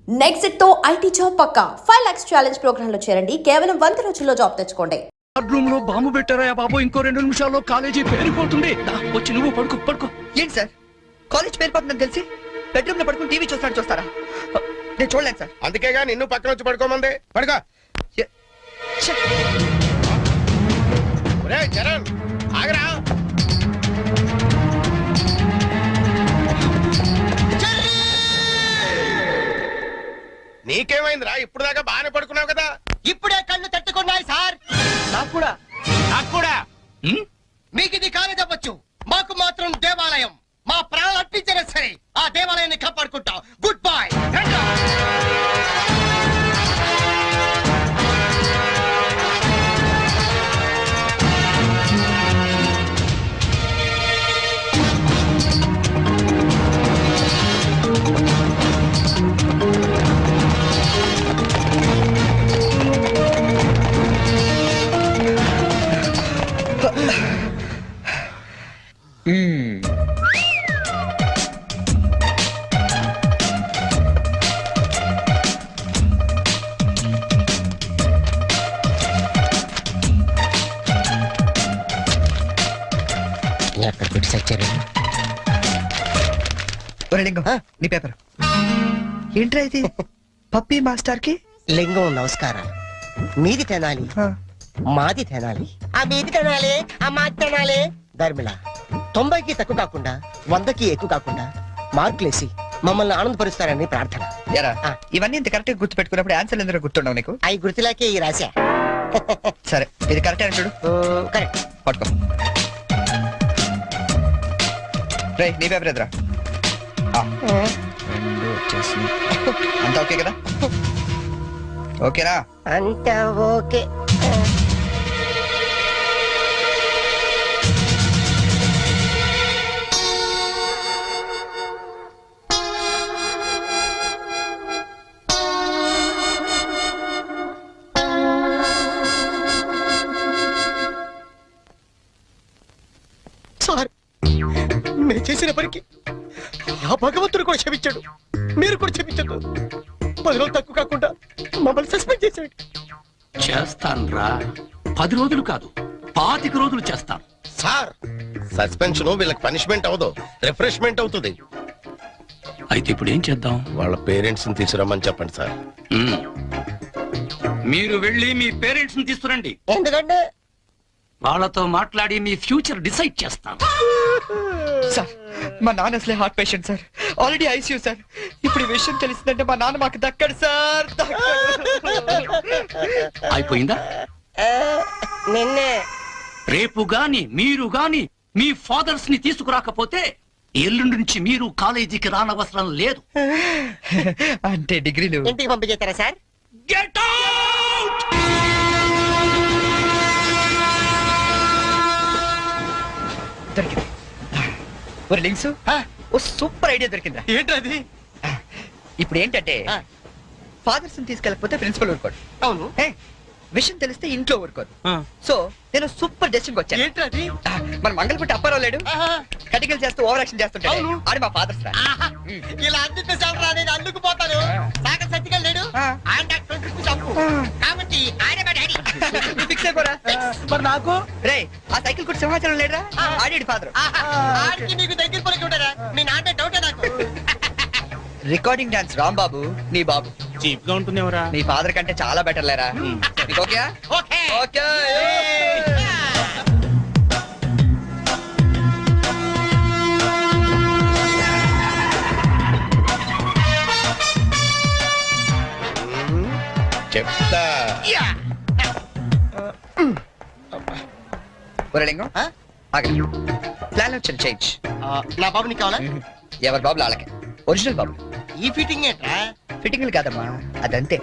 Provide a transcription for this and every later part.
Next తో IT job పక్కా 5 lakhs challenge program లో చేరండి. కేవలం 100 రోజుల్లో జాబ్ తెచ్చుకోండి. రూమ్ లో బాంబు పెట్టారా బాబు? ఇంకో 2 నిమిషాల్లో కాలేజీ పేరిపోతుంది. వచ్చి నువ్వు పడుకో. ఏంటి సార్, కాలేజ్ పేరిపోతుందని తెలిసి బెడ్రూమ్ లో పడుకుని టీవీ చూస్తారా? నేను చూడలేను సార్. అందుకేగా నిన్ను పక్కన వచ్చి పడుకోమంది. పడుకో. చరణ్ ఆగరా. నీకేమైందిరా? ఇప్పుడు దాకా బాగానే పడుకున్నావు కదా. ఇప్పుడే కళ్ళు తట్టుకున్నాయి సార్. నాకు కూడా. మీకు ఇది కాలేజ్ అవ్వచ్చు, మాకు మాత్రం దేవాలయం. మా ప్రాణాలు అర్పించినా సరే ఆ దేవాలయాన్ని కాపాడుకుంటాం. Good bye. లింగం, నీ పేపర్ ఏంట్రా ఇది? పప్పీ మాస్టర్ కి లింగం నమస్కారం. మీది తినాలి, మాది తినాలి. ఆ మీది తినాలి, ఆ మాది తినాలి. ధర్మిళ 90కి తక్కువ కాకుండా 100కి ఎక్కువ కాకుండా మార్కులేసి మమ్మల్ని ఆనందపరుస్తారని ప్రార్థన. ఇవన్నీ ఇంత కరెక్ట్ గా గుర్తు పెట్టుకున్నప్పుడు ఆన్సర్ ఎందుకు గుర్తుండవు నీకు? అవి గుర్తులాకే ఈ రాశా. సరే, ఇది కరెక్ట్ అని చూడు. కరెక్ట్. పట్టుకో. రే, నీ పేపర్ ఎదురా. అంతా ఓకే కదా? ఓకేనా? అంతా ఓకే. సార్, నేను చేసిన పనికి ఆ భగవంతుడు కూడా క్షమించాడు, మీరు కూడా క్షమించదు. 10 రోజులు తక్కువ కాకుండా మమ్మల్ని సస్పెండ్ చేశాడు. చేస్తాన్రా. 10 రోజులు కాదు, 25 రోజులు చేస్తాను. సార్, సస్పెన్షన్ వీళ్ళకి పనిష్మెంట్ అవదు, రిఫ్రెష్మెంట్ అవుతుంది. అయితే ఇప్పుడు ఏం చేద్దాం? వాళ్ళ పేరెంట్స్ ని తీసుకురమ్మని చెప్పండి సార్. మీరు వెళ్ళి మీ పేరెంట్స్ ని తీసుకురండి. ఎందుకంటే వాళ్ళతో మాట్లాడి మీ ఫ్యూచర్ డిసైడ్ చేస్తాను. సార్, మా నాన్న అసలే heart patient sir, already ICU sir. ఇప్పుడు ఈ విషయం తెలిసిందంటే మా నాన్న మాకు దక్కడు సార్. అయిపోయిందా? నిన్నే రేపు గాని మీరు గాని మీ ఫాదర్స్ ని తీసుకురాకపోతే ఎల్లుండి నుంచి మీరు కాలేజీకి రానవసరం లేదు. అంటే డిగ్రీలు ఇంటికి పంపించేస్తారా సార్? Get out! దొరికింది. ఒరే లింక్స్, ఓ సూపర్ ఐడియా దొరికిందా? ఏంటది? ఇప్పుడు ఏంటంటే ఫాదర్స్ తీసుకెళ్ళకపోతే ప్రిన్సిపల్ ఊరుకోడు. అవును. విషయం తెలిస్తే ఇంట్లో ఊరుకోదు. సో నేను సూపర్ డెసిషన్ వచ్చాను. ఏంటది? మన మంగళపుట్టి అప్పారావు లేడు, కటికలు చేస్తూ ఓవర్ యాక్షన్ చేస్తుంటాడు. ఆడి మా ఫాదర్స్ రా. ఇలా అందితే సార్ నేను అందుకుపోతాను. సాగర్ సత్తికల్ లేడు, ఆయన డాక్టర్ చంపు కాబట్టి ఆయన మా డాడీ. ఫిక్స్ అయిపోరా. మరి నాకు రే, ఆ సైకిల్ కూడా సింహాచలం లేడురా, ఆడి ఫాదర్. ఆడికి నీకు దగ్గర పలికి ఉంటారా? మీ నాన్న డౌటే నాకు. రికార్డింగ్ డాన్స్ రాంబాబు నీ బాబు చీప్ గా ఉంటుంది ఎవరా? నీ ఫాదర్ కంటే చాలా బెటర్ లేరా. Okay okay okay. చెప్తా. ఒరే లింగం, ఆగండి. ప్లాన్ వచ్చింది, చేంజ్. నా బాబు నీకు కావాలా? ఎవరి బాబులు వాళ్ళకే. ఒరిజినల్ బాబులు. ఈ ఫిట్టింగ్ ఏంట్రా? ఫిట్టింగ్లు కాదమ్మా, అదంతే.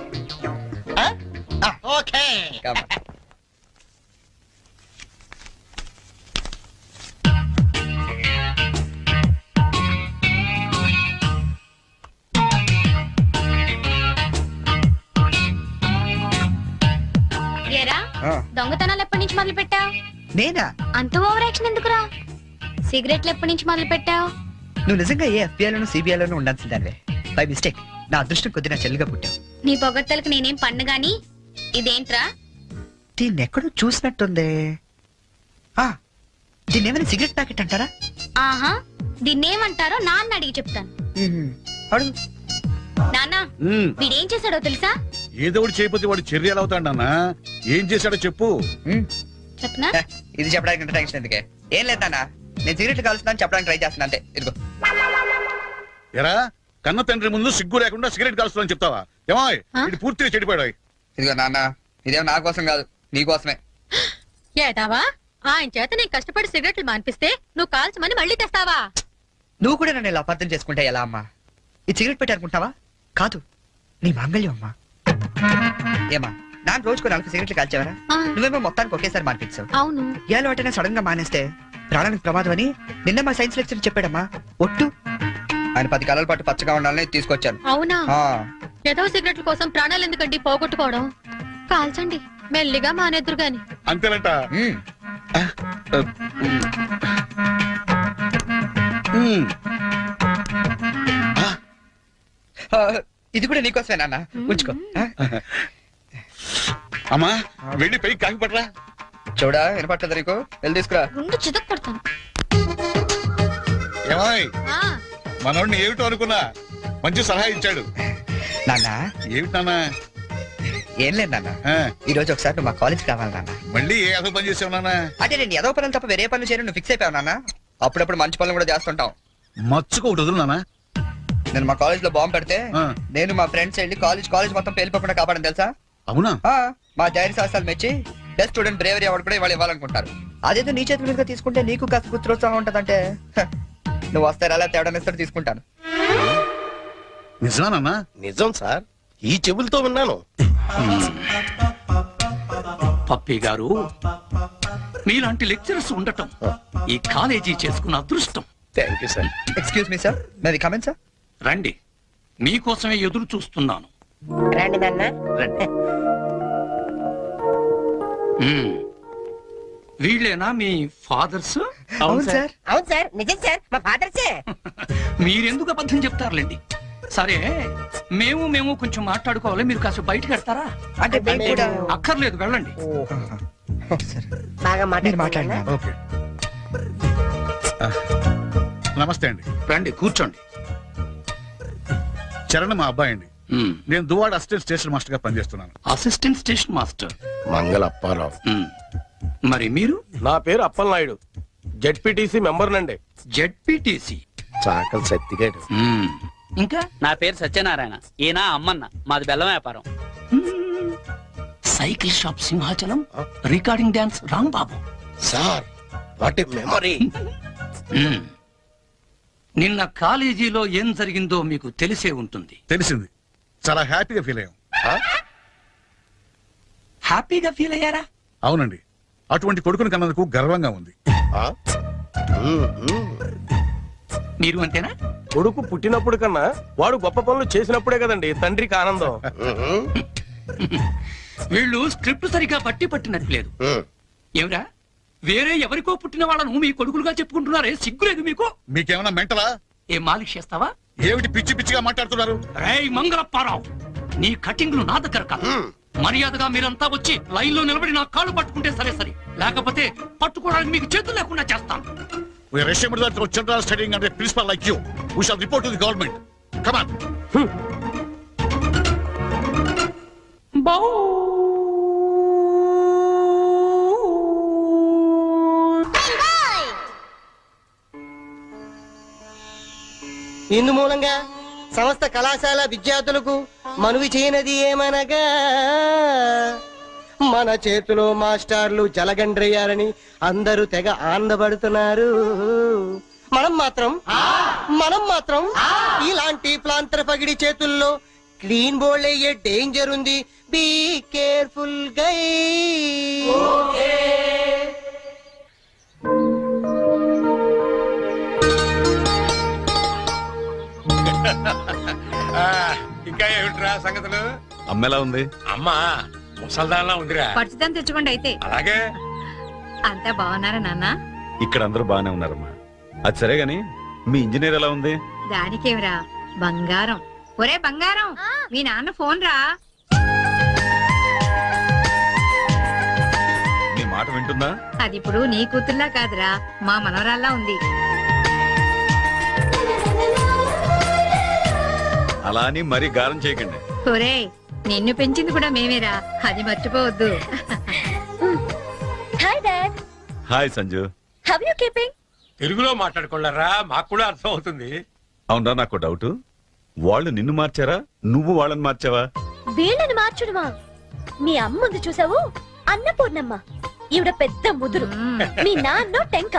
ఓకే. దొంగతనాలు ఎప్పటి నుంచి మొదలు పెట్టావు? నేనా? అంత ఓవర్ యాక్షన్ ఎందుకురా? సిగరెట్లు ఎప్పటి నుంచి మొదలు పెట్టావు? నువ్వు నిజంగా ఏ FBI లోను CBI లోను ఉండాల్సిందే. బై మిస్టేక్ నా అదృష్టం కొద్ది నా చెల్లిగా పుట్టావు. నీ పొగడ్తలకు నేనేం పన్ను గాని ఇదేంట్రా? దీన్ని ఎక్కడో చూసినట్టుంది. దీన్ని ఏమైనా సిగరెట్ ప్యాకెట్ అంటారా? ఆహా, దీన్నేమంటారో నాన్న అడిగి చెప్తాను. అడుగు. నాన్న, వీడేం చేశాడో తెలుసా? ఏదో ఒకటి చేయకపోతే వాడు చర్యలు అవుతాడన్నా. ఏం చేశాడో చెప్పు. చెప్పనా? ఇది చెప్పడానికి ఇంత టెన్షన్ ఎందుకే? ఏం లేదు నాన్న, నేను సిగరెట్ కాలుస్తున్నాను చెప్పడానికి ట్రై చేస్తున్నా అంతే. ఇదిగో. ఎరా కన్న తండ్రి ముందు సిగ్గు లేకుండా సిగరెట్ కాలుస్తానని చెప్తావా? ఏమో ఇది పూర్తిగా చెడిపోయాడు. ఇదిగో నాన్న, ఇదేమో నా కోసం కాదు, నీ కోసమే. ఏటావా ఆయన చేత నేను కష్టపడి సిగరెట్లు మానిపిస్తే నువ్వు కాల్చమని మళ్ళీ తెస్తావా? నువ్వు కూడా నన్ను ఇలా అపార్థం చేసుకుంటే ఎలా అమ్మా? ఈ సిగరెట్ పెట్టి అనుకుంటావా? కాదు, నీ మాంగళ్యం అమ్మా. ఏమా నాన్న రోజుకో 4 సిగరెట్లు కాల్చేవరా? నువ్వేమో మొత్తానికి ఒకేసారి మానిపించావు. అవును. ఏలో వాటైనా సడన్ గా మానేస్తే ప్రాణానికి ప్రమాదం అని నిన్న మా సైన్స్ లెక్చర్ చెప్పాడమ్మా. ఒట్టు ఆయన 10 కాలాల పాటు పచ్చగా ఉండాలని తీసుకొచ్చాను. అవునా? ఆ, ఏదో సిగరెట్ల కోసం ప్రాణాలు ఎందుకండి పోగొట్టుకోవడం? కాల్చండి, మెల్లిగా మానేద్దరు గాని. అంతేనంట. ఉమ్. ఇది కూడా నీకోసమే నాన్న, ఉంచుకో. అమ్మా వెళ్ళి పైకి కాకి పట్టరా. చూడా వినపట్టదు నీకు? వెళ్ళి తీసుకురా. ముందు చితక్ పడతాను. ఏమాయ్ మనోడిని ఏమిటో అనుకున్నా మంచి సలహా ఇచ్చాడు. నాన్న ఏమిటి నాన్న? ఏం లేదు నాన్న, ఆ, ఈ రోజు ఒకసారి నువ్వు మా కాలేజ్కి రావాలి నాన్న. మళ్ళీ ఏ అదో పని చేసావు నాన్న? అంటే నేను ఏదో పనులు తప్ప వేరే పనులు చేయను నువ్వు ఫిక్స్ అయిపోయావు నాన్న. అప్పుడప్పుడు మంచి పనులు కూడా చేస్తుంటాం. మచ్చుకు ఒకటి వదులు నాన్న. నేను మా కాలేజ్ లో బాంబు పెడితే ఆ. నేను మా ఫ్రెండ్స్ వెళ్ళి కాలేజ్ మొత్తం పేలిపోకుండా కాపాడని తెలుసా? అవునా? మా ధైర్య సాహసాలు మెచ్చి బెస్ట్ స్టూడెంట్ బ్రేవరీ అవార్డు కూడా ఇవాళ ఇవ్వాలనుకుంటారు. అదేదో నీ చేతి మీదుగా తీసుకుంటే నీకు కాస్త గుర్తురోత్సాహం ఉంటదంటే నువ్వు వస్తే అలా తేడా తీసుకుంటాను. నిజమా నాన్న? నిజం సార్, ఈ చెవులతో విన్నాను. పప్పి గారు, మీలాంటి లెక్చరర్స్ ఉండటం ఈ కాలేజీ చేసుకున్న అదృష్టం. Thank you sir. Excuse me sir, may we come in sir? రండి, మీకోసమే ఎదురు చూస్తున్నాను. రండి నాన్న. రండి. మ్మ్. వీళ్ళేనా మీ ఫాదర్స్? అవును సార్. అవును సార్, నిజం సార్, మా ఫాదర్సే. మీరెందుకు అబద్ధం చెప్తారులేండి. సరే, మేము కొంచెం మాట్లాడుకోవాలి. మీరు కాస్త బయటకు వెళ్తారా? అంటే మేము కూడా అక్కర్లేదు, వెళ్ళండి. సరే. బాగా మీరు మాట్లాడినా ఓకే. నమస్తే అండి. రండి, కూర్చోండి. చరణ్ మా అబ్బాయి అండి. మ్మ్. నేను దువాడ అసిస్టెంట్ స్టేషన్ మాస్టర్ గా పనిచేస్తున్నాను. Assistant station master. మంగళ అప్పారావు. మ్మ్. మరి మీరు? నా పేరు అప్పలనాయుడు, జెడ్పీటీసీ మెంబర్ నండి. జెడ్పీటీసీ. చాకలి సత్తిగాడు. ఇంకా? నా పేరు సత్యనారాయణ, ఈయన అమ్మన్న, మాది బెల్లం వ్యాపారం. Cycle shop Simhachalam, recording dance Rambabu. Sir what a memory. నిన్న కాలేజీలో ఏం జరిగిందో మీకు తెలిసే ఉంటుంది. తెలిసింది. చాలా హ్యాపీగా ఫీల్ అయ్యాం. హ్యాపీగా ఫీల్ అయ్యారా? అవునండి, అటువంటి కొడుకుని కన్నందుకు గర్వంగా ఉంది. మీరు అంతేనా? కొడుకు పుట్టినప్పుడు కన్నా వాడు గొప్ప పనులు చేసినప్పుడే కదండి తండ్రికి ఆనందం. వీళ్ళు స్క్రిప్ట్ సరిగా బట్టి పట్టినట్లేదు. ఏమిరా, వేరే ఎవరికో పుట్టిన వాళ్ళను మీ కొడుకులుగా చెప్పుకుంటున్నారే, సిగ్గులేదు మీకు? మీకేమన్నా మెంటలా? ఏం మాలిష్ చేస్తావా? ఏమిటి పిచ్చి పిచ్చిగా మాట్లాడుతున్నారు? రేయ్ మంగళప్పారావు, నీ కటింగ్లు నా దగ్గర కాదు. మర్యాదగా మీరంతా వచ్చి లైన్ లో నిలబడి నా కాళ్ళు పట్టుకుంటే సరే సరే, లేకపోతే పట్టుకోవడానికి మీకు చేతులు లేకుండా చేస్తాను. We are ashamed that our children are studying under a principal like you. We shall report to the government. Come on. ఇందు మూలంగా సమస్త కళాశాల విద్యార్థులకు మనవి చేయనది ఏమనగా, మన చేతిలో మాస్టర్లు జలగండ్రయ్యారని అందరూ తెగ ఆనందపడుతున్నారు. మనం మాత్రం ఇలాంటి ప్లాంతర పగిడి చేతుల్లో క్లీన్ బోల్డ్ అయ్యే డేంజర్ ఉంది. బీ కేర్ఫుల్ గై. ఇంకా ఏమిట్రా సంగతులు? అమ్మెలా ఉంది? అమ్మా ముసల్దాన్లా ఉందిరా. పట్టుదని తెచ్చుకోండి అయితే. అలాగే. అంతా బాగున్నారా నాన్న? ఇక్కడ అందరూ బాగానే ఉన్నారమ్మా. అది సరే గాని మీ ఇంజనీర్ ఎలా ఉంది? దానికేమిరా, బంగారం. ఒరే బంగారం మీ నాన్న ఫోన్ రా. నీ మాట వింటుందా? అది ఇప్పుడు నీ కూతుర్లా కాదురా, మా మనవరాల్లా ఉంది. అలా అని మరీ గారం చేయకండి. ఒరే నిన్ను పెంచింది కూడా మేమేరా, అది మర్చిపోవద్దు. Hi dad, hi Sanju. How you keeping? తెలుగులో మాట్లాడుకోలేరా, మాకు కూడా అర్థం అవుతుంది. అవునరా, నాకు డౌట్. వాళ్ళు నిన్ను మార్చారా, నువ్వు వాళ్ళని మార్చావా? వీళ్ళని మార్చడమా? మీ అమ్మ ఉంది చూసావు, అన్నపూర్ణమ్మ. ఈవిడ పెద్ద ముదురు, మీ నాన్న టెంక.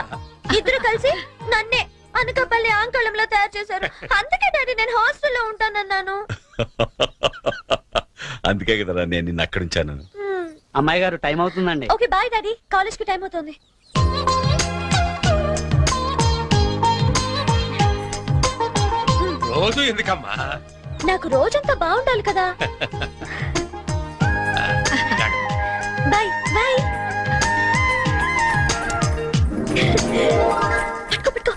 ఇద్దరు కలిసి నన్నే అనకాపల్లి ఆంకళంలో తయారు చేశారు. అందుకే డాడీ నేను హాస్టల్లో ఉంటానన్నాను. అందుకే కదరా నేను నిన్ను అక్కడ ఉంచాను. అమ్మాయి గారు టైం అవుతుందండి. ఓకే బాయ్ డాడీ, కాలేజ్ కి టైం అవుతుంది. రోజు ఎందుకమ్మా? నాకు రోజంతా బాగుండాలి కదా. Bye bye. పట్టుకో పట్టుకో.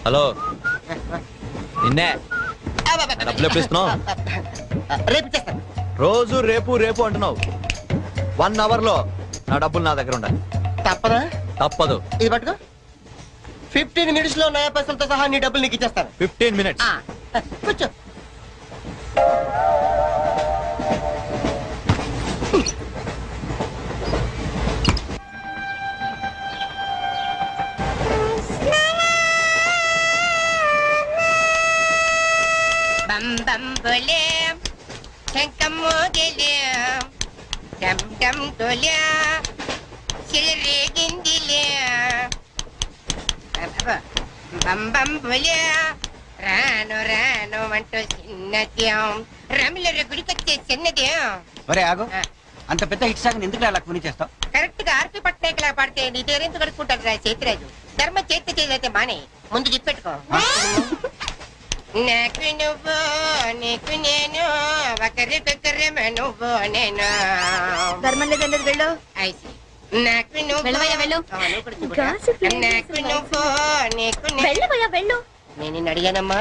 హలో, నిన్నే డబ్బులు ఎప్పుడు ఇస్తున్నావు? రేపు ఇచ్చేస్తాను. రోజు రేపు రేపు అంటున్నావు. 1 అవర్ లో నా డబ్బులు నా దగ్గర ఉండాలి. తప్పదా? తప్పదు. ఇది పట్టుకో. 15 మినిట్స్ లో నయా పైసలతో సహా నీ డబ్బులు నీకు ఇచ్చేస్తాను. 15 మినిట్స్. కూర్చో. బం బం బోలే శంకమ్మో గెలే డమ్ డమ్ డోలే సిరే గిందిలే బం బం బోలే రాను రాను అంటూ చిన్నద్యం రమిల గుడికొచ్చే చిన్నద్యం. ఒరే ఆగు, అంత పెద్ద హిట్ సాగ్ ఎందుకు అలా కొని చేస్తావు? కరెక్ట్ గా ఆర్పి పట్నాయక్ లా పాడితే నీ పేరెందుకు కడుక్కుంటాడు రా చేతిరాజు. ధర్మ చేతి చేదైతే మానే, ముందు చెప్పెట్టుకో. నాకు నువ్వు నీకు నేను ఒకరికొకరు నువ్వు నేను. ధర్మం లేదండి, వెళ్ళు. ఐసి నాకు నువ్వు వెళ్ళవయ్యా, వెళ్ళు. నాకు నువ్వు నీకు వెళ్ళవయ్యా వెళ్ళు. నేను నిన్ను అడిగానమ్మా.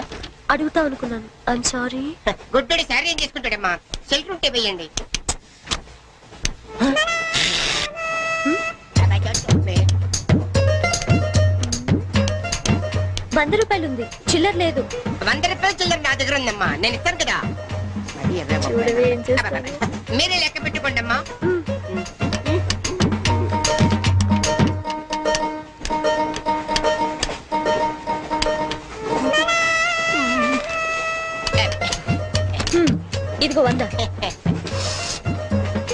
అడుగుతా అనుకున్నాను, ఐమ్ సారీ. గుడ్డోడి సారీ ఏం చేసుకుంటాడమ్మా? సెల్ఫ్ ఉంటే వేయండి. ₹100 ఉంది, చిల్లర లేదు. 100 రూపాయలు చిల్లర నా దగ్గర ఉందమ్మా, నేను ఇస్తాను కదా. చూడవే ఏం చేస్తాను. మీరే లెక్క పెట్టుకోండి అమ్మా. ఇదిగో 100.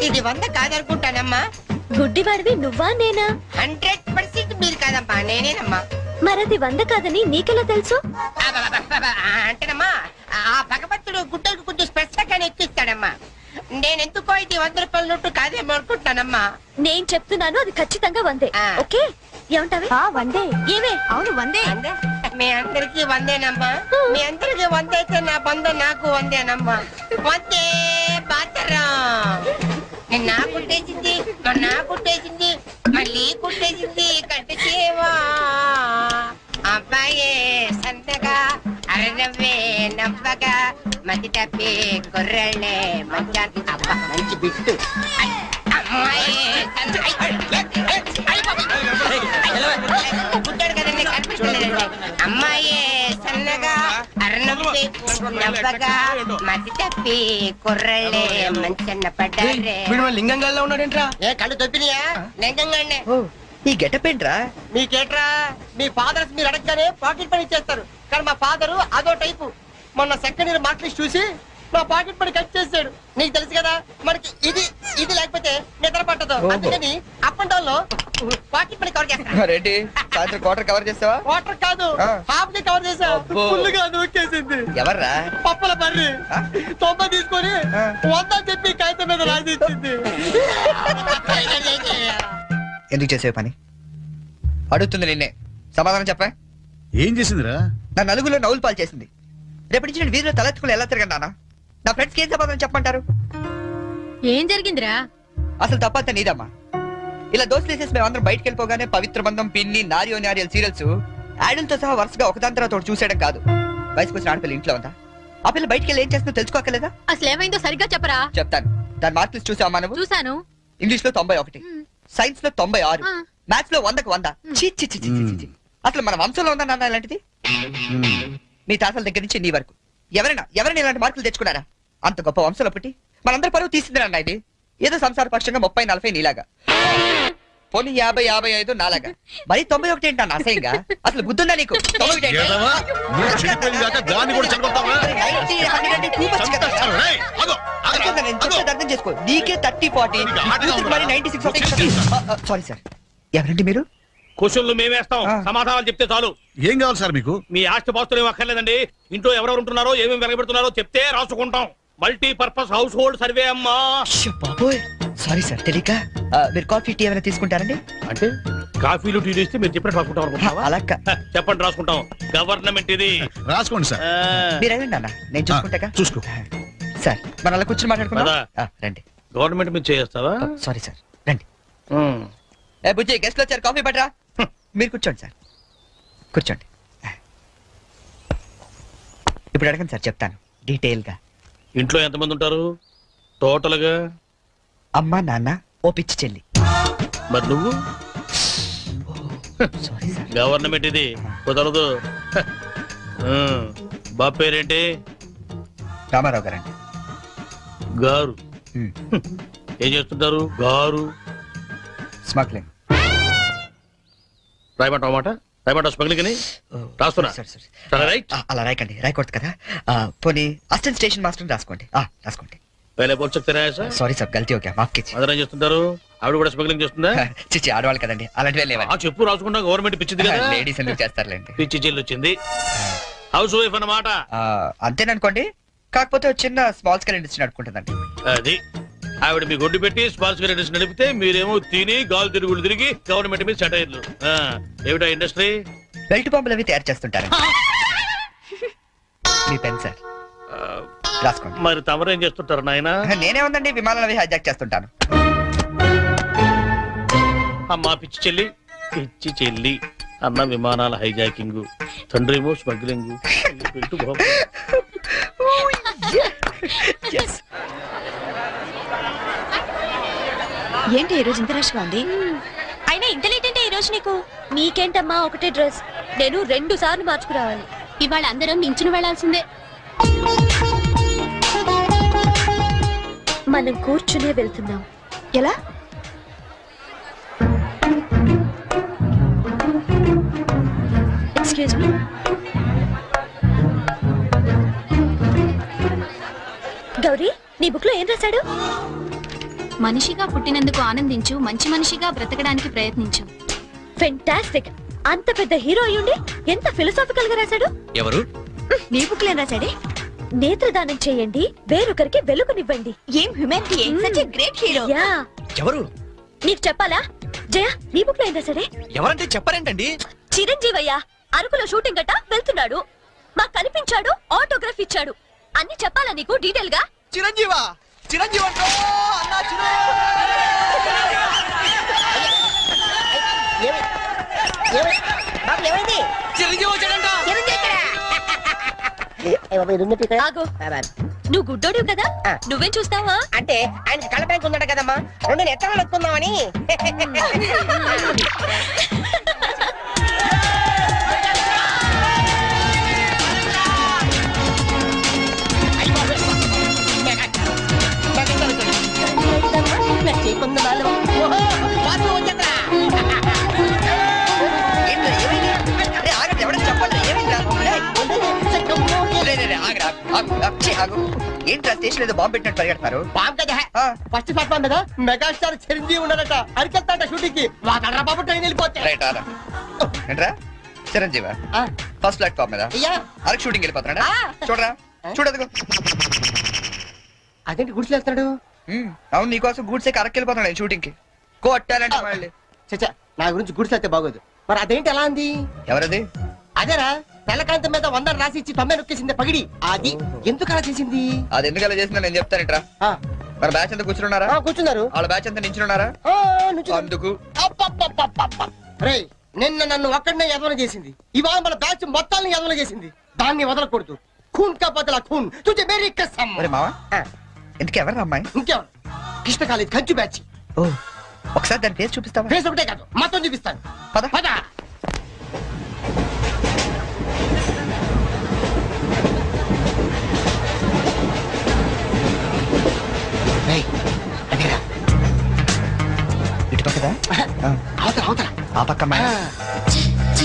ఇది 100 కాదనుకుంటానమ్మా. గుడ్డివాడివి నువ్వా నేనా? 100% మీరు కాదమ్మా, నేనేనమ్మా. మరది 100 కాదని నీకెలా తెలుసు? అంటేనమ్మా, ఆ భగవంతుడు గుడ్డలకు కొంచెం స్పెషల్ గానే ఎక్కిస్తాడమ్మా. నేనెందుకో ఇది 100 రూపాయల నోటు కాదేమో అనుకుంటానమ్మా. నేను చెప్తున్నాను, అది ఖచ్చితంగా 100. ఓకే, ఏమంటావి? 100. ఏమే? అవును 100. మీ అందరికి 100ఏనమ్మా. మీ అందరికి 100 అయితే నా బంధ నాకు 100ఏనమ్మా. 100 బాతరం. నేను నా కుట్టేసింది, నా కుట్టేసింది, మళ్ళీ కుట్టేసింది కట్టి చేవా. అబ్బాయే సంతగా అరనవ్వే నవ్వగా మతి తప్పి కుర్రళ్ళే మంచి అబ్బా మంచి బిట్టు. అమ్మాయి పుట్టాడు కదండి, కనిపిస్తలేదండి. అమ్మాయి సన్నగా అరనవ్వే నవ్వగా మతి తప్పి కుర్రళ్ళే మంచన్న పడ్డారే. లింగంగా ఉన్నాడేంట్రా? ఏ కళ్ళు తప్పినాయా? లింగంగానే. ఈ గెటప్ ఏంట్రా? మీకేట్రా, మీ ఫాదర్స్ మీరు అడగగానే పాకెట్ పని ఇచ్చేస్తారు, కానీ మా ఫాదరు అదో టైపు. మొన్న సెకండ్ ఇయర్ మార్క్ లిస్ట్ చూసి నా పాకెట్ పడి కట్ చేశాడు. నీకు తెలుసు కదా మనకి ఇది ఇది లేకపోతే నిద్ర పట్టదు. అందుకని అప్ అండ్ డౌన్ లో పాకెట్ పడి కవర్ చేస్తాను. రెడ్డి సాయంత్రం క్వార్టర్ కవర్ చేస్తావా? వాటర్ కాదు ఆ. హాఫ్ ది కవర్ చేసా. అబ్బో. ఫుల్గా నూకేసింది. ఎవర్రా? పప్పుల బర్రి ఆ? 90 తీసుకొని ఆ. 100 చెప్పి కాగితం మీద రాసి ఇచ్చింది. ఎందుకు చేసే పని? అడుగుతుంది నిన్నే, సమాధానం చెప్పా. ఏం చేసిందిరా? నా నలుగులో నవ్వులు పాలు చేసింది. రేపటి నుంచి నేను వీధిలో తలెత్తుకుని ఎలా తిరగండి నాన్న? నా ఫ్రెండ్స్కి ఏం సమాధానం చెప్పమంటారు? ఏం జరిగిందిరా? అసలు తప్పంతా నీదమ్మా. ఇలా దోస్తులు వేసేసి మేమందరం బయటకు వెళ్ళిపోగానే పవిత్ర బంధం, పిన్ని, నారియో నారియల్ సీరియల్స్ యాడల్తో సహా వరుసగా ఒకదాని తర్వాత ఒకటి చూసేయడం కాదు. వయసుకు వచ్చిన ఆడపిల్ల ఇంట్లో ఉందా? ఆ పిల్ల బయటికి వెళ్ళి ఏం చేస్తుందో తెలుసుకోకలేదా? అసలు ఏమైందో సరిగ్గా చెప్పరా. చెప్తాను. దాని మార్క్ లిస్ట్ చూసావా నువ్వు? చూసాను. ఇంగ్లీష్ లో 91, సైన్స్ లో 96, ఆ. మ్యాథ్స్ లో 100కు 100. ఛీ, ఛీ, ఛీ, ఛీ, ఛీ, ఛీ. అసలు మన వంశంలో ఉందా నాన్న ఇలాంటిది? మీ తాతల దగ్గర నుంచి నీ వరకు ఎవరైనా ఇలాంటి మార్కులు తెచ్చుకున్నారా? అంత గొప్ప వంశంలో పుట్టి మనందరి పరువు తీసింది నాన్న ఇది. ఏదో సంసార పక్షంగా 30-40 నీలాగా, పోనీ 50-55 నాలాగా, మరి 91 ఏంటన్నా అసహ్యంగా? అసలు బుద్ధుందా నీకు? 91 ఏంటి? ఏదవా? నువ్వు చెడిపోయింది కాక దాన్ని కూడా చెడగొడతావా? మరి 90, 100 అంటే too much కదా. చంపేస్తాను, రేయ్. ఆగు, ఆగు, అనుకుందా నేను ఆగు. చెప్పేది అర్థం చేసుకో. నీకే 30-40, నీకు హార్ట్గా ఉందా? మరి 96. సారీ సార్, ఎవరండి మీరు? క్వశ్చన్లు మేమేస్తాం, ఆ. సమాధానాలు చెప్తే చాలు. ఏం కావాలి సార్ మీకు? మీ ఆస్తి పాస్తులు ఏం అక్కర్లేదండి. ఇంట్లో ఎవరెవరు ఉంటున్నారో ఏమేమి వెలగబెడుతున్నారో చెప్తే రాసుకుంటాం. మల్టీపర్పస్ హౌస్ హోల్డ్ సర్వే అమ్మా. అయ్యో బాబోయ్, సారీ సార్ తెలియక. మీరు కాఫీ టీ ఏమైనా తీసుకుంటారండి? అంటే కాఫీలు టీ ఇస్తే మీరు చెప్పినట్టు రాసుకుంటాం అనుకుంటున్నావా? అలా చెప్పండి, రాసుకుంటాం. గవర్నమెంట్ ఇది. రాసుకోండి సార్. ఆ, మీరు వెళ్ళండి అన్న, నేను చూసుకుంటాగా. చూసుకో. సార్ మనం అలా కూర్చొని మాట్లాడుకుందాం. పద. రండి. గవర్నమెంట్ మీరు చేస్తావా? సారీ సార్, రండి. ఏ బుజ్జి, గెస్ట్లు వచ్చారు, కాఫీ పట్టరా. మీరు కూర్చోండి సార్, కూర్చోండి. ఇప్పుడు అడగండి సార్, చెప్తాను డీటెయిల్ గా. ఇంట్లో ఎంతమంది ఉంటారు టోటల్ గా? అమ్మ, నాన్న, ఓ పిచ్చి చెల్లి. మరి నువ్వు? Sorry sir. గవర్నమెంట్ ఇది, కుదరదు. ఆ, బాబు పేరేంటి? రామారావు గారండి. గారు. ఏం చేస్తుంటారు గారు? స్మగ్లింగ్. రాయమంటావు మాట? రాయమంటావు స్మగ్లింగ్ అని రాస్తున్నా. సార్ సార్, సరే, రైట్. అలా రాయకండి, రాయకూడదు కదా. పోనీ అసిస్టెంట్ స్టేషన్ మాస్టర్ రాసుకోండి. రాసుకోండి. పहले बोल सकते रहे ऐसा? సారీ సార్, గల్తీ ఓకే, మాఫ్ कीजिए. మదర్ ఏం చేస్తుంటారు? ఆవిడ కూడా స్మగ్లింగ్ చేస్తుందా? చిచ్చి, ఆడవాళ్ళు కదండి, అలాంటివి ఆ లేవండి. చెప్పు, రాసుకుంటా. గవర్నమెంట్ పిచ్చింది కదా. లేడీస్ ఎందుకు చేస్తారులేండి. పిచ్చి జైలు వచ్చింది. హౌస్ వైఫ్ అన్నమాట. అంతేననుకోండి, కాకపోతే ఒక చిన్న స్మాల్ స్కేల్ ఇండస్ట్రీ నడుపుకుంటుందండి. అది ఆవిడ మీ గొడ్డు పెట్టి స్పాన్స్ ఇండస్ట్రీ నడిపితే మీరేమో తిని గాలు తిరుగులు తిరిగి గవర్నమెంట్ మీద సెటైర్లు. ఏమిటా ఇండస్ట్రీ? బెల్ట్ బాంబులు అవి తయారు చేస్తుంటారు. మీ పెన్ సార్, రాసుకోండి. మరి తమరేం చేస్తుంటారు నాయన? నేనే ఉందండి, విమానాలు అవి హైజాక్ చేస్తుంటాను. అమ్మా పిచ్చి చెల్లి, పిచ్చి చెల్లి అన్న విమానాల హైజాకింగ్, తండ్రేమో స్మగ్లింగ్. Yes. ఏంటి ఈ రోజు ఇంత రష్గా ఉంది? అయినా ఇంత లేట్ అంటే ఈ రోజు నీకు? నీకేంటమ్మా ఒకటే డ్రెస్, నేను 2 సార్లు మార్చుకురావాలి. ఇవాళ అందరం నించుని వెళ్లాల్సిందే. మనం కూర్చునే వెళ్తున్నాం. ఎలా? Excuse me. గౌరీ, నీ బుక్ లో ఏం రాశాడు? మనిషిగా పుట్టినందుకు ఆనందించు, మంచి మనిషిగా బ్రతకడానికి ప్రయత్నించు. ఫెంటాస్టిక్. అంత పెద్ద హీరో అయ్యుండి ఎంత ఫిలసాఫికల్ గా రాశాడు. ఎవరు? నీ బుక్ లో ఏం రాశాడే? నేత్రదానం చేయండి, వేరొకరికి వెలుగునివ్వండి. ఏం humanity, such a great hero. Yeah. ఎవరు? నీకు చెప్పాలా? జయ, నీ బుక్ లో ఏం రాశాడే? ఎవరంటే చెప్పారేంటండి? చిరంజీవయ్య అరకులో షూటింగ్ గట్ట వెళ్తున్నాడు, మాకు కనిపించాడు, ఆటోగ్రాఫ్ ఇచ్చాడు. అన్ని చెప్పాలా నీకు డీటెయిల్ గా? చిరంజీవా? చిరంజీవి అంటో అన్నా, ఏమైంది? చిరంజీవి వచ్చాడంట. ఆగు, నువ్వు గుడ్డోడు కదా, నువ్వేం చూస్తావా? అంటే ఆయన కలపడానికి ఉందట కదమ్మా, 2 నెత్తలు వస్తుందామని. ఎవరైనా చెప్పండి, ఏమైంది? ఆగరా. ఆగు. ఏంట్రా స్టేషన్ ఏదో బాంబు పెట్టినట్టు పరిగెడతారు? బాబు కదా ఆ, ఫస్ట్ ప్లాట్ఫామ్ మీద మెగాస్టార్ చిరంజీవి ఉన్నాడట అరికెళ్తాడ షూటింగ్ కి వాడరా బాబు ట్రైన్ వెళ్ళిపోతే రైట్ ఆరా. ఏంట్రా చిరంజీవా ఆ, ఫస్ట్ ప్లాట్ఫామ్ మీద అయ్యా అరకు షూటింగ్ వెళ్ళిపోతున్నాడా? ఆ. చూడరా చూడదుగో. అదేంటి గుడిసెలు వెళ్తున్నాడు అవును నీకోసం గూడ్స్ ఎక్కి అరకు వెళ్ళిపోతున్నాడు షూటింగ్ కి. కొట్టాలంటే మళ్ళీ. చచ్చా నా గురించి గుడిసెలు అయితే బాగోదు మరి అదేంటి ఎలా అంది ఎవరది? అదేరా తెల్లకాంతం మీద 100 రాసి ఇచ్చి 90 నొక్కేసింది పగిడి అది ఎందుకు అలా చేసింది అది ఎందుకు అలా చేసిందో నేను చెప్తానిట్రా. ఆ, మరి బ్యాచ్ అంతా కూర్చున్నారా? ఆ, కూర్చున్నారు వాళ్ళ బ్యాచ్ అంతా నించున్నారా? ఆ, నుంచున్నారు. అందుకు అబ్బబ్బబ్బబ్బబ్బ. రేయ్ నిన్న నన్ను ఒక్కడనే ఎదవన చేసింది ఇవాళ మన బ్యాచ్ మొత్తాన్ని ఎదవన చేసింది దాన్ని వదలకూడదు ఖూన్ కా బదలా ఖూన్ తుజే మేరీ కసమ్ మరి మావా ఆ, ఎందుకు ఎవరు అమ్మాయి? ఇంకెవరు కృష్ణ కాలేజ్ కంచు బ్యాచ్ ఓ ఒకసారి దాని పేరు చూపిస్తావా? ఫేస్ ఒకటే కాదు మొత్తం చూపిస్తాను పద. పద రేయ్, అదేరా. ఇటు పక్కదా? ఆ, అవతల అవతల ఆ పక్క అమ్మాయి. ఆ.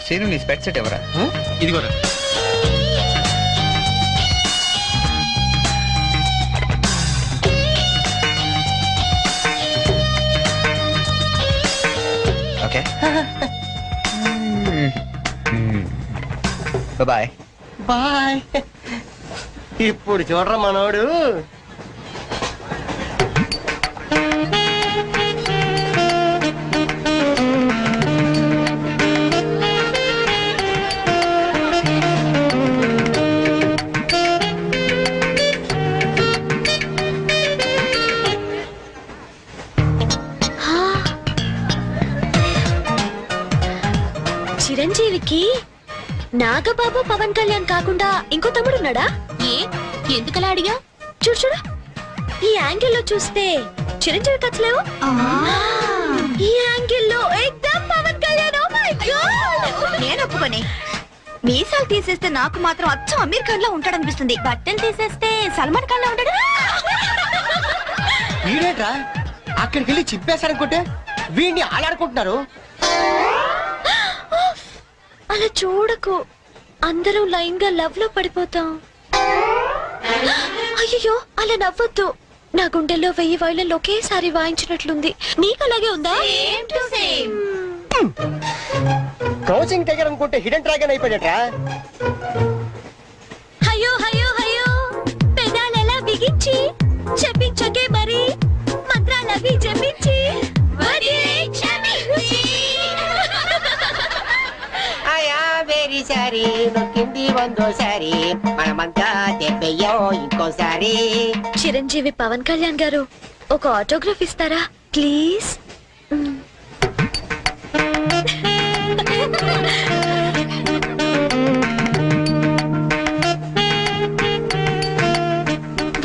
సీను నీ స్పెట్ సెట్ ఎవరా? ఇదిగోరా. Okay bye. బాయ్ ఇప్పుడు చూడరా మనోడు చిరంజీవికి నాగబాబు పవన్ కళ్యాణ్ కాకుండా ఇంకో తమ్ముడున్నాడా? ఏ ఎందుకలా అడిగా? చూడు చూడు ఈ యాంగిల్ లో చూస్తే చిరంజీవి కచ్చలేవు, ఈ యాంగిల్ లో ఏకదం Pawan Kalyan. Oh my God నేను ఒప్పుకోనే. మీసాలు తీసేస్తే నాకు మాత్రం అచ్చం అమీర్ ఖాన్ లా ఉంటాడనిపిస్తుంది. బట్టలు తీసేస్తే సల్మాన్ ఖాన్ లా ఉంటాడు. వీడేట్రా అక్కడికి వెళ్ళి చింపేశారనుకుంటే వీడిని ఆలాడుకుంటున్నారు. అలా చూడకు, అందరూ లైన్ గా లవ్ లో పడిపోతాం. అయ్యో అలా నవ్వొద్దు, నా గుండెల్లో 1000 వైలెన్లు ఒకేసారి వాయించినట్లుంది. నీకు అలాగే ఉందా? క్రౌచింగ్ టైగర్ అనుకుంటే హిడెన్ డ్రాగన్ అయిపోయాడట్రా. అయ్యో అయ్యో అయ్యో పెదాలెలా బిగించి చెప్పించకే మరి మంత్రాలవి జపించి వెరీ సారీ నొక్కింది వందోసారి మనమంతా దెబ్బయ్యో ఇంకోసారి. చిరంజీవి పవన్ కళ్యాణ్ గారు ఒక ఆటోగ్రాఫ్ ఇస్తారా please?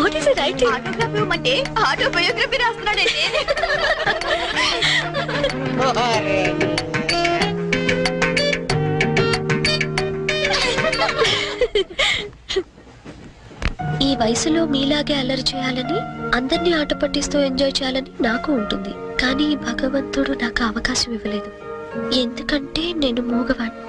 What is it writing? Autography ఇవ్వమంటే ఆటోబయోగ్రఫీ రాస్తున్నాడంటే. ఈ వయసులో మీలాగే అల్లరి చేయాలని, అందరినీ ఆట పట్టిస్తూ ఎంజాయ్ చేయాలని నాకు ఉంటుంది. కానీ భగవంతుడు నాకు అవకాశం ఇవ్వలేదు, ఎందుకంటే నేను మూగవాణ్ణి.